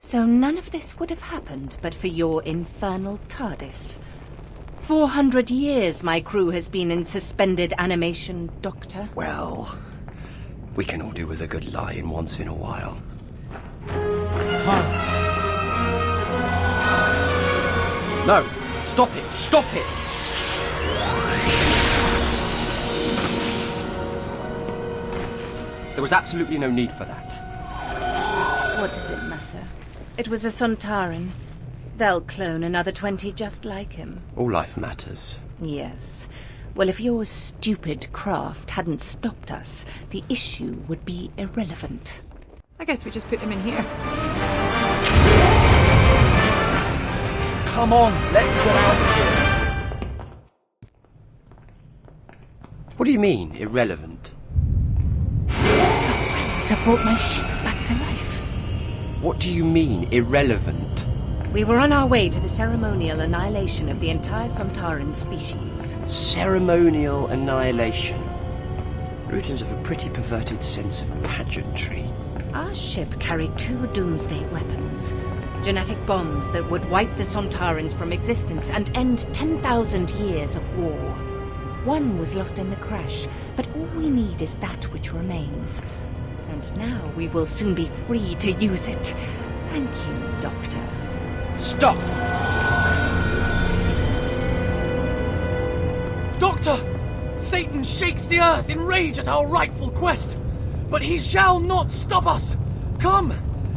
So none of this would have happened but for your infernal TARDIS. 400 years my crew has been in suspended animation, Doctor. Well, we can all do with a good lie-in once in a while. Halt! No! Stop it! Stop it! There was absolutely no need for that. What does it matter? It was a Sontaran. They'll clone another 20 just like him. All life matters. Yes. Well, if your stupid craft hadn't stopped us, the issue would be irrelevant. I guess we just put them in here. Come on, let's get out of here. What do you mean, irrelevant? Have brought my ship back to life. What do you mean, irrelevant? We were on our way to the ceremonial annihilation of the entire Sontaran species. Ceremonial annihilation. Rutans have a pretty perverted sense of pageantry. Our ship carried 2 doomsday weapons. Genetic bombs that would wipe the Sontarans from existence and end 10,000 years of war. One was lost in the crash, but all we need is that which remains. And now we will soon be free to use it. Thank you, Doctor. Stop! Doctor! Satan shakes the earth in rage at our rightful quest, but he shall not stop us! Come!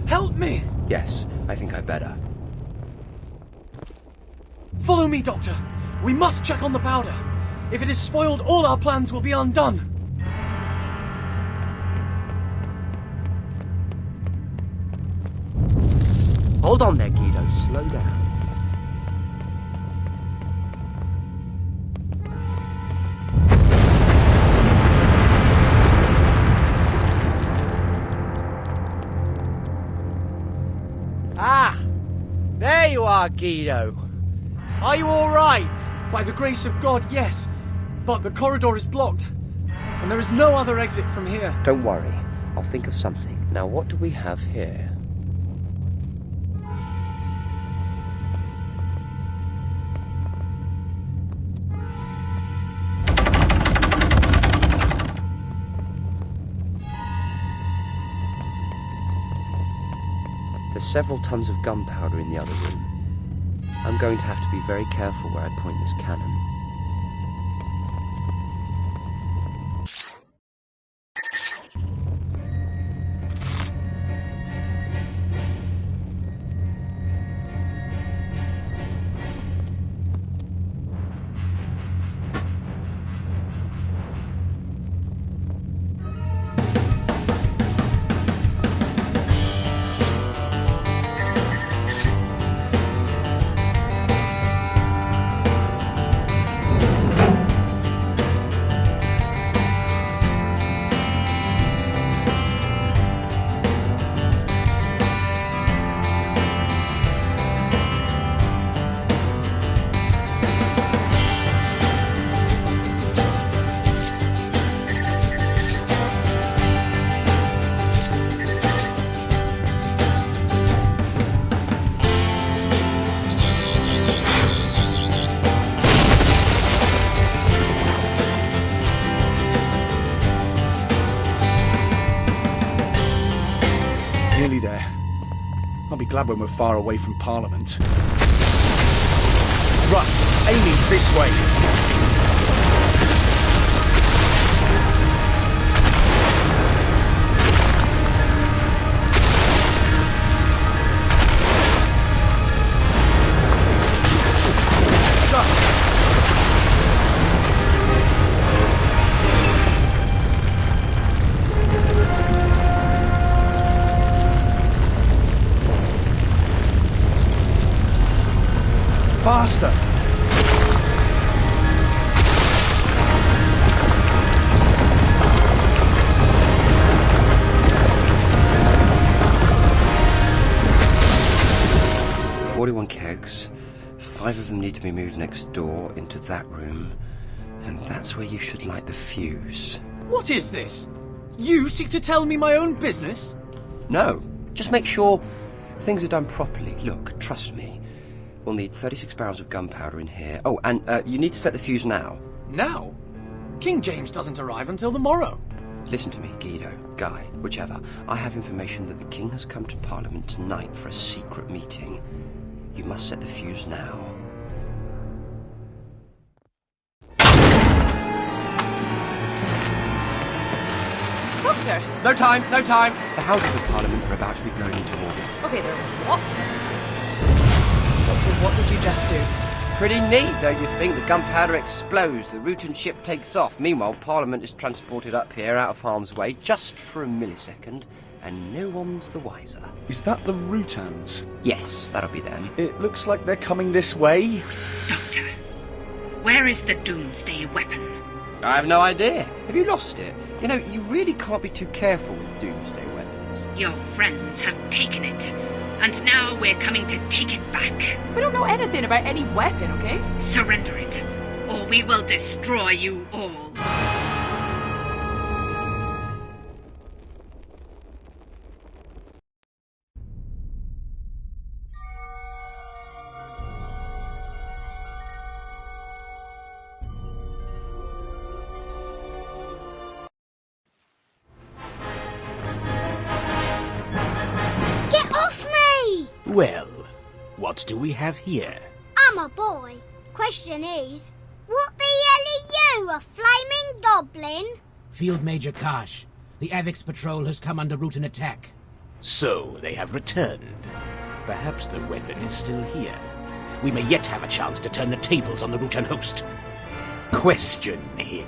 Help me! Yes, I think I better. Follow me, Doctor. We must check on the powder. If it is spoiled, all our plans will be undone. Hold on there, Guido. Slow down. Ah! There you are, Guido. Are you all right? By the grace of God, yes. But the corridor is blocked, and there is no other exit from here. Don't worry. I'll think of something. Now, what do we have here? There's several tons of gunpowder in the other room. I'm going to have to be very careful where I point this cannon. Nearly there. I'll be glad when we're far away from Parliament. Right, aiming this way. Faster! "41 kegs. 5 of them need to be moved next door into that room. And that's where you should light the fuse." What is this? You seek to tell me my own business? No, just make sure Things are done properly. Look, trust me. We'll need 36 barrels of gunpowder in here. Oh, and you need to set the fuse now. Now? King James doesn't arrive until the morrow. Listen to me, Guido, Guy, whichever. I have information that the King has come to Parliament tonight for a secret meeting. You must set the fuse now. Doctor! No time, no time. The Houses of Parliament are about to be blown into orbit. Okay, they're what? Doctor, what did you just do? Pretty neat, don't you think? The gunpowder explodes, the Rutan ship takes off. Meanwhile, Parliament is transported up here out of harm's way just for a millisecond, and no one's the wiser. Is that the Rutans? Yes, that'll be them. It looks like they're coming this way. Doctor, where is the Doomsday weapon? I have no idea. Have you lost it? You know, you really can't be too careful with Doomsday weapons. Your friends have taken it, and now we're coming to take it back. We don't know anything about any weapon, okay? Surrender it, or we will destroy you all. Get off me! Well, what do we have here? I'm a boy. Question is, what the hell are you, a flaming goblin? Field Major Karsh, the Avix patrol has come under Rutan attack. So they have returned. Perhaps the weapon is still here. We may yet have a chance to turn the tables on the Rutan host. Question him.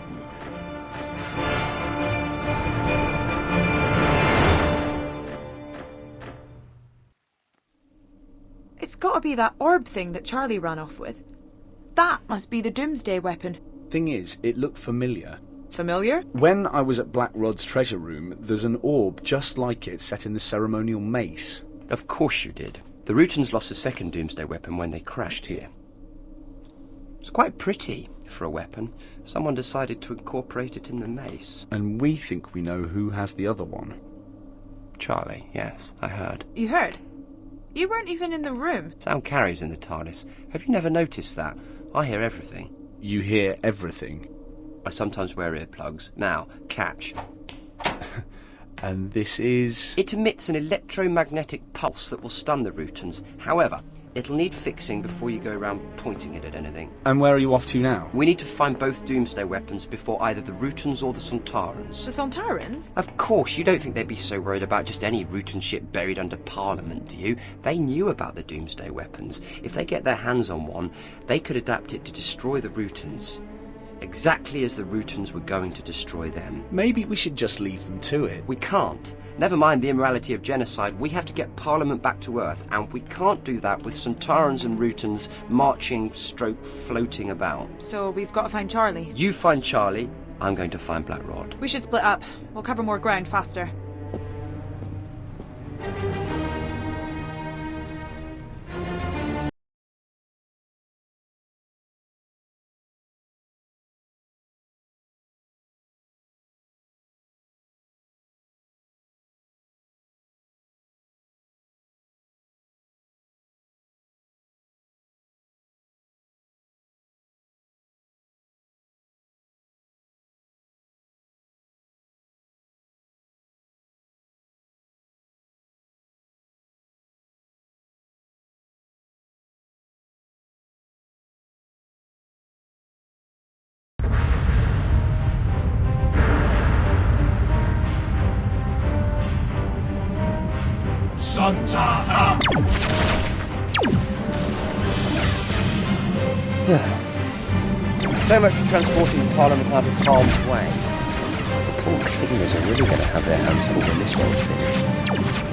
It's gotta be that orb thing that Charlie ran off with. That must be the Doomsday weapon. Thing is, it looked familiar. Familiar? When I was at Black Rod's treasure room, there's an orb just like it set in the ceremonial mace. Of course you did. The Rutans lost a second Doomsday weapon when they crashed here. It's quite pretty for a weapon. Someone decided to incorporate it in the mace. And we think we know who has the other one. Charlie, yes, I heard. You heard? You weren't even in the room. Sound carries in the TARDIS. Have you never noticed that? I hear everything. You hear everything. I sometimes wear earplugs. Now, catch. And this is... It emits an electromagnetic pulse that will stun the Rutans. However, it'll need fixing before you go around pointing it at anything. And where are you off to now? We need to find both Doomsday weapons before either the Rutans or the Sontarans. The Sontarans? Of course, you don't think they'd be so worried about just any Rutan ship buried under Parliament, do you? They knew about the Doomsday weapons. If they get their hands on one, they could adapt it to destroy the Rutans. Exactly as the Rutans were going to destroy them. Maybe we should just leave them to it. We can't. Never mind the immorality of genocide, we have to get Parliament back to Earth, and we can't do that with Sontarans and Rutans marching stroke floating about. So we've got to find Charlie. You find Charlie, I'm going to find Black Rod. We should split up. We'll cover more ground faster. Sontar! So much for transporting Parliament out of harm's way. The poor cleaners are really going to have their hands full when this one's finished.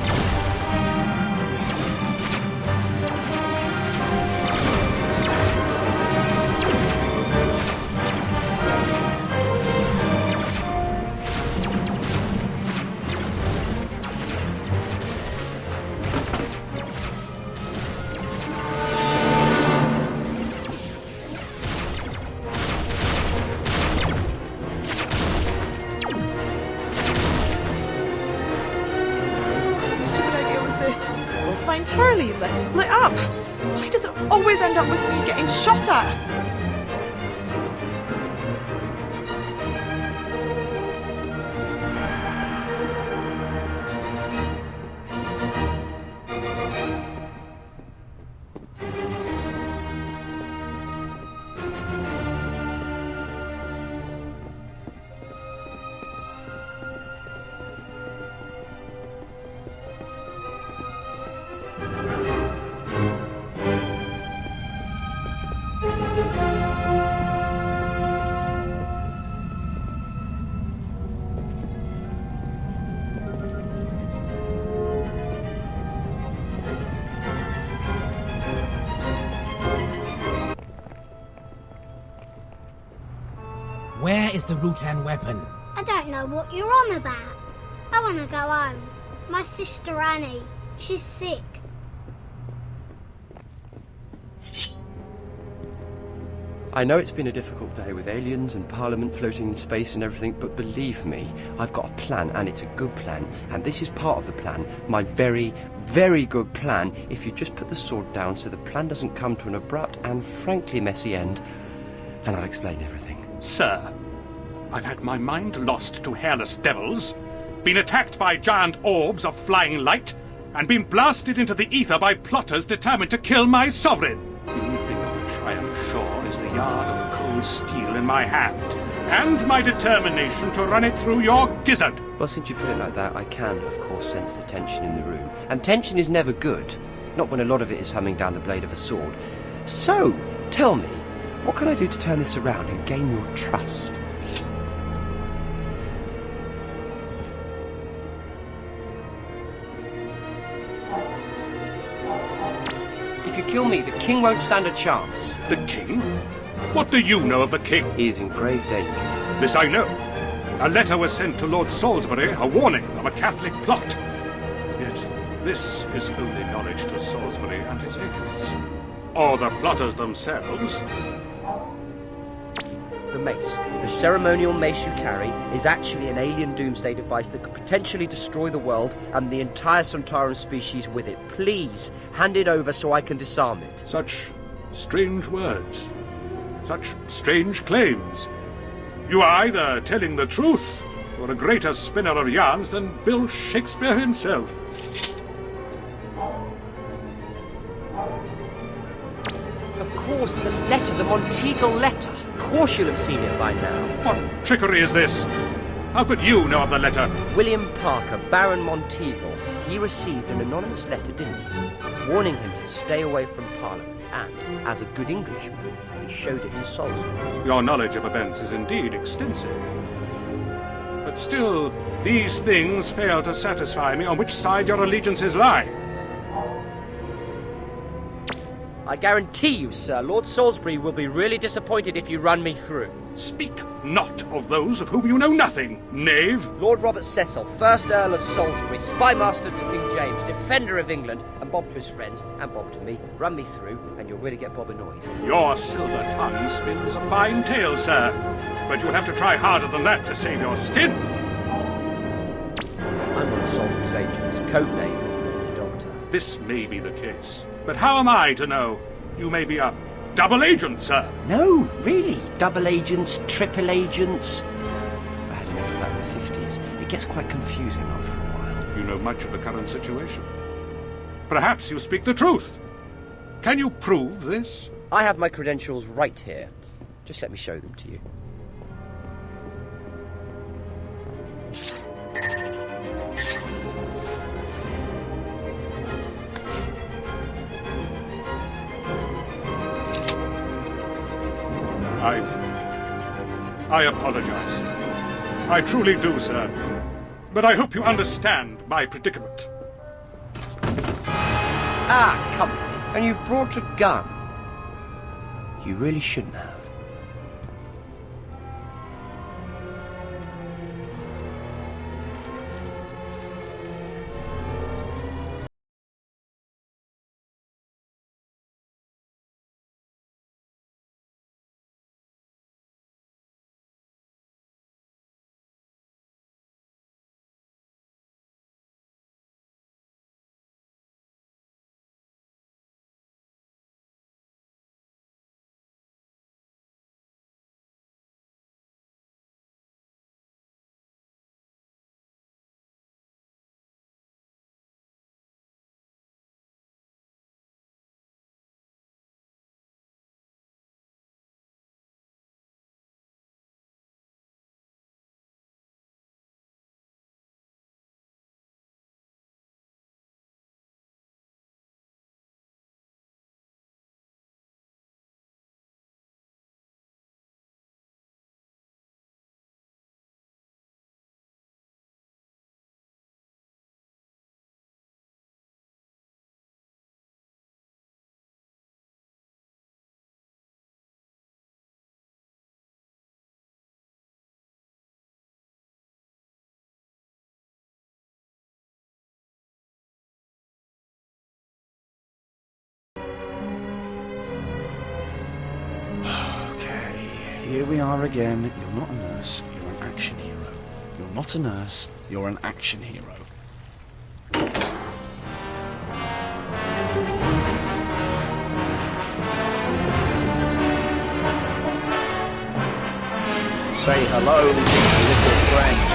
fine, Charlie. Let's split up. Why does it always end up with me getting shot at? Where is the Rutan weapon? I don't know what you're on about. I want to go home. My sister Annie, she's sick. I know it's been a difficult day with aliens and Parliament floating in space and everything, but believe me, I've got a plan, and it's a good plan, and this is part of the plan. My very, very good plan, if you just put the sword down so the plan doesn't come to an abrupt and frankly messy end, and I'll explain everything. Sir, I've had my mind lost to hairless devils, been attacked by giant orbs of flying light, and been blasted into the ether by plotters determined to kill my sovereign. The only thing of which I am sure is the yard of cold steel in my hand, and my determination to run it through your gizzard. Well, since you put it like that, I can, of course, sense the tension in the room. And tension is never good, not when a lot of it is humming down the blade of a sword. So, tell me, what can I do to turn this around and gain your trust? If you kill me, the king won't stand a chance. The king? What do you know of the king? He is in grave danger. This I know. A letter was sent to Lord Salisbury, a warning of a Catholic plot. Yet this is only knowledge to Salisbury and his agents. Or the plotters themselves. The mace, the ceremonial mace you carry, is actually an alien doomsday device that could potentially destroy the world and the entire Sontaran species with it. Please, hand it over so I can disarm it. Such strange words. Such strange claims. You are either telling the truth, or a greater spinner of yarns than Bill Shakespeare himself. Of course, the letter, the Monteagle letter. Of course you'll have seen it by now. What trickery is this? How could you know of the letter? William Parker, Baron Monteagle. He received an anonymous letter, didn't he? Warning him to stay away from Parliament. And, as a good Englishman, he showed it to Salisbury. Your knowledge of events is indeed extensive. But still, these things fail to satisfy me on which side your allegiances lie. I guarantee you, sir, Lord Salisbury will be really disappointed if you run me through. Speak not of those of whom you know nothing, knave. Lord Robert Cecil, 1st Earl of Salisbury, spymaster to King James, defender of England, and Bob to his friends, and Bob to me. Run me through, and you'll really get Bob annoyed. Your silver tongue spins a fine tale, sir. But you'll have to try harder than that to save your skin. I'm one of Salisbury's agents, codename the Doctor. This may be the case. But how am I to know? You may be a double agent, sir. No, really. Double agents, triple agents. I had enough of that in the 50s. It gets quite confusing after a while. You know much of the current situation. Perhaps you speak the truth. Can you prove this? I have my credentials right here. Just let me show them to you. I apologize. I truly do, sir. But I hope you understand my predicament. Ah, come on. And you've brought a gun. You really shouldn't have. Here we are again. You're not a nurse, you're an action hero. You're not a nurse, you're an action hero. Say hello, little friend.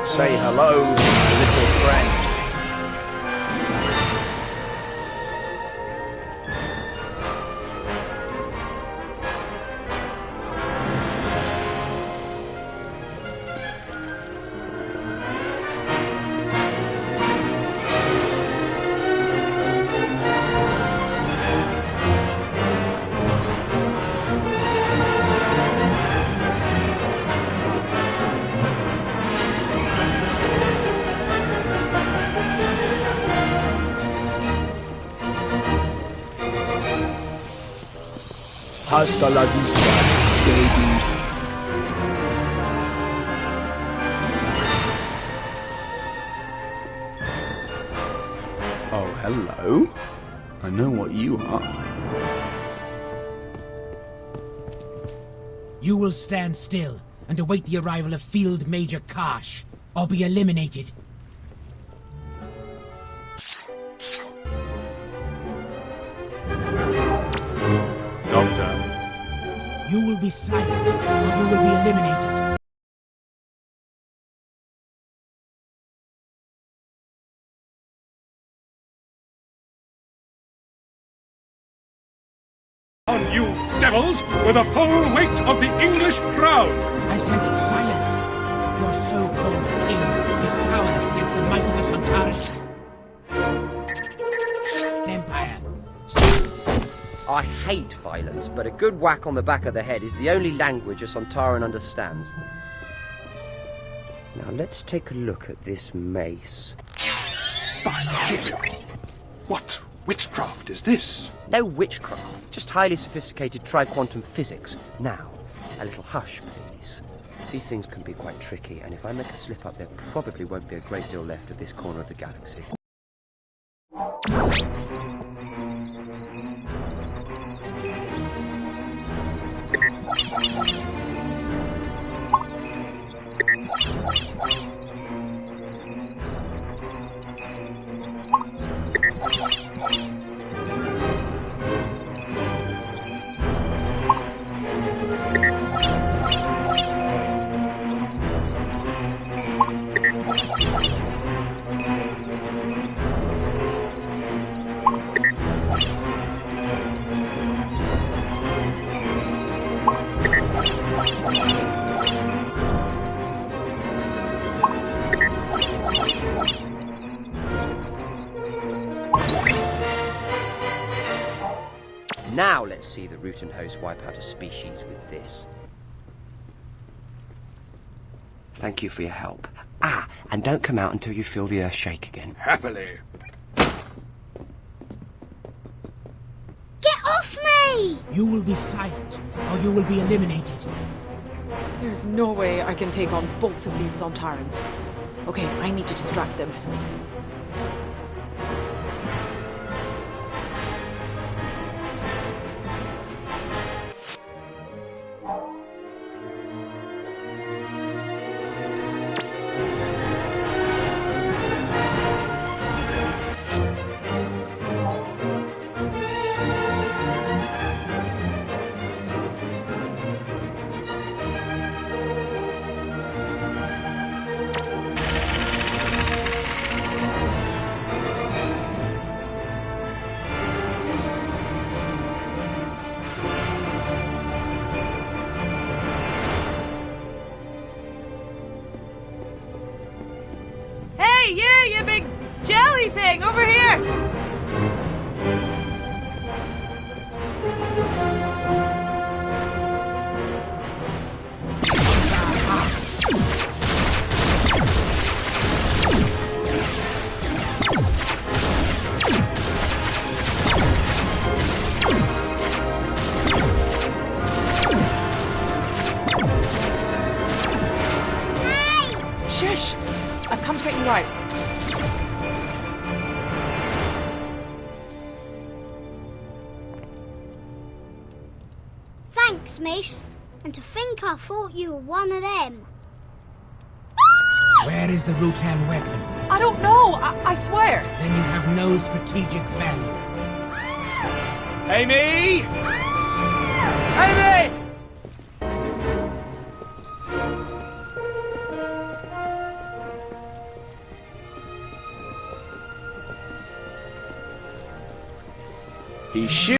Say hello, little friend. Hasta la vista, baby. Oh, hello. I know what you are. You will stand still and await the arrival of Field Major Kosh, or be eliminated. Doctor, You will be silent, or you will be eliminated. on you devils with the full weight of the English crown! I said silence. Your so-called king is powerless against the might of the Sontaran Empire. I hate violence, but a good whack on the back of the head is the only language a Sontaran understands. Now let's take a look at this mace. By Jupiter! What witchcraft is this? No witchcraft, just highly sophisticated tri-quantum physics. Now, a little hush, please. These things can be quite tricky, and if I make a slip up, there probably won't be a great deal left of this corner of the galaxy. Now let's see the Rutan host wipe out a species with this. Thank you for your help. Ah, and don't come out until you feel the earth shake again. Happily. Get off me! You will be silent, or you will be eliminated. There's no way I can take on both of these Sontarans. Okay, I need to distract them. Hey, you big jelly thing, over here! right. Thanks, miss. And to think I thought you were one of them. Where is the Rutan weapon? I don't know, I swear. Then you have no strategic value. Amy! Amy! He shoots.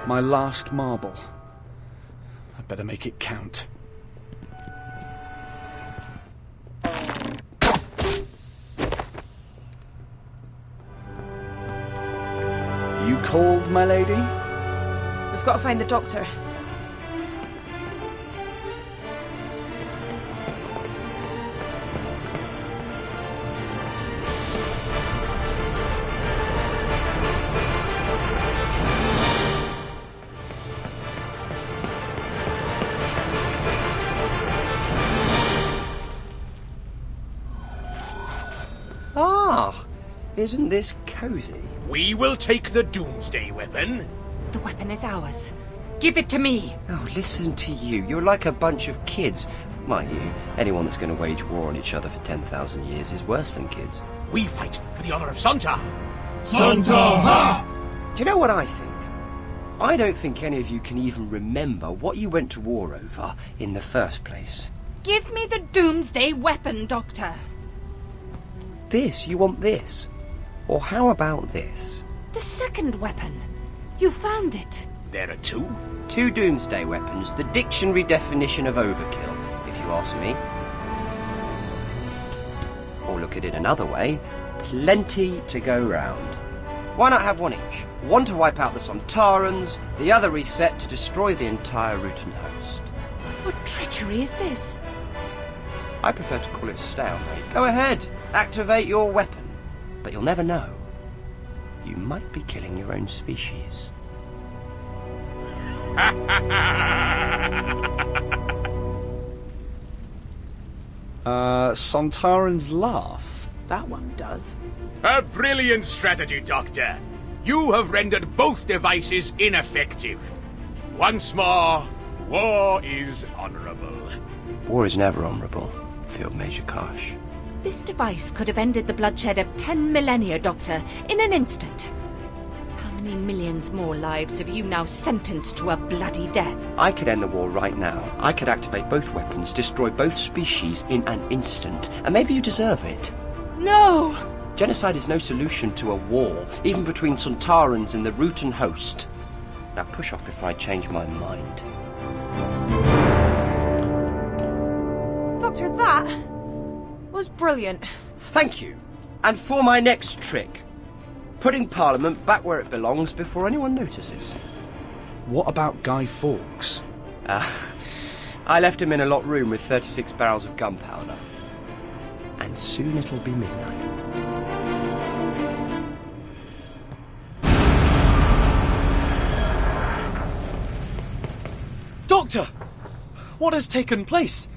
My last marble. I better make it count. You called, my lady? We've got to find the doctor. Ah, isn't this cozy? We will take the Doomsday weapon. The weapon is ours. Give it to me. Oh, listen to you. You're like a bunch of kids. Mind you, anyone that's going to wage war on each other for 10,000 years is worse than kids. We fight for the honor of Santa. Do you know what I think? I don't think any of you can even remember what you went to war over in the first place. Give me the Doomsday weapon, Doctor. This? You want this? Or how about this? The second weapon. You found it. There are two. Two Doomsday weapons, the dictionary definition of overkill, if you ask me. Or look at it another way, plenty to go round. Why not have one each? One to wipe out the Sontarans, the other reset to destroy the entire Rutan host. What treachery is this? I prefer to call it stalemate. Go ahead, activate your weapon. But you'll never know. You might be killing your own species. Sontaran's laugh. That one does. A brilliant strategy, Doctor. You have rendered both devices ineffective. Once more, war is honorable. War is never honourable, Field Major Karsh. This device could have ended the bloodshed of 10 millennia, Doctor, in an instant. How many millions more lives have you now sentenced to a bloody death? I could end the war right now. I could activate both weapons, destroy both species in an instant, and maybe you deserve it. No! Genocide is no solution to a war, even between Sontarans and the Rutan host. Now push off before I change my mind. Doctor, that was brilliant. Thank you. And for my next trick, putting Parliament back where it belongs before anyone notices. What about Guy Fawkes? I left him in a locked room with 36 barrels of gunpowder. And soon it'll be midnight. Doctor! What has taken place?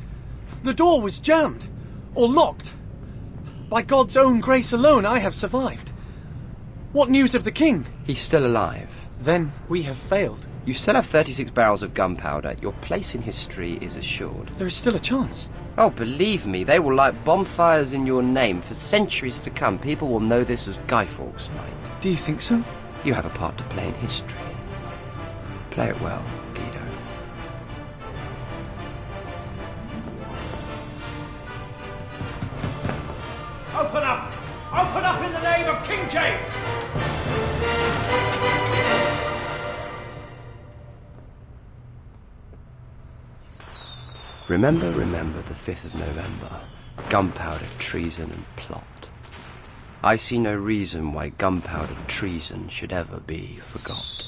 The door was jammed, or locked. By God's own grace alone, I have survived. What news of the king? He's still alive. Then we have failed. You still have 36 barrels of gunpowder. Your place in history is assured. There is still a chance. Oh, believe me, they will light bonfires in your name for centuries to come. People will know this as Guy Fawkes Night. Do you think so? You have a part to play in history. Play it well, Guido. Open up! Open up in the name of King James! Remember the 5th of November. Gunpowder, treason and plot. I see no reason why gunpowder treason should ever be forgot.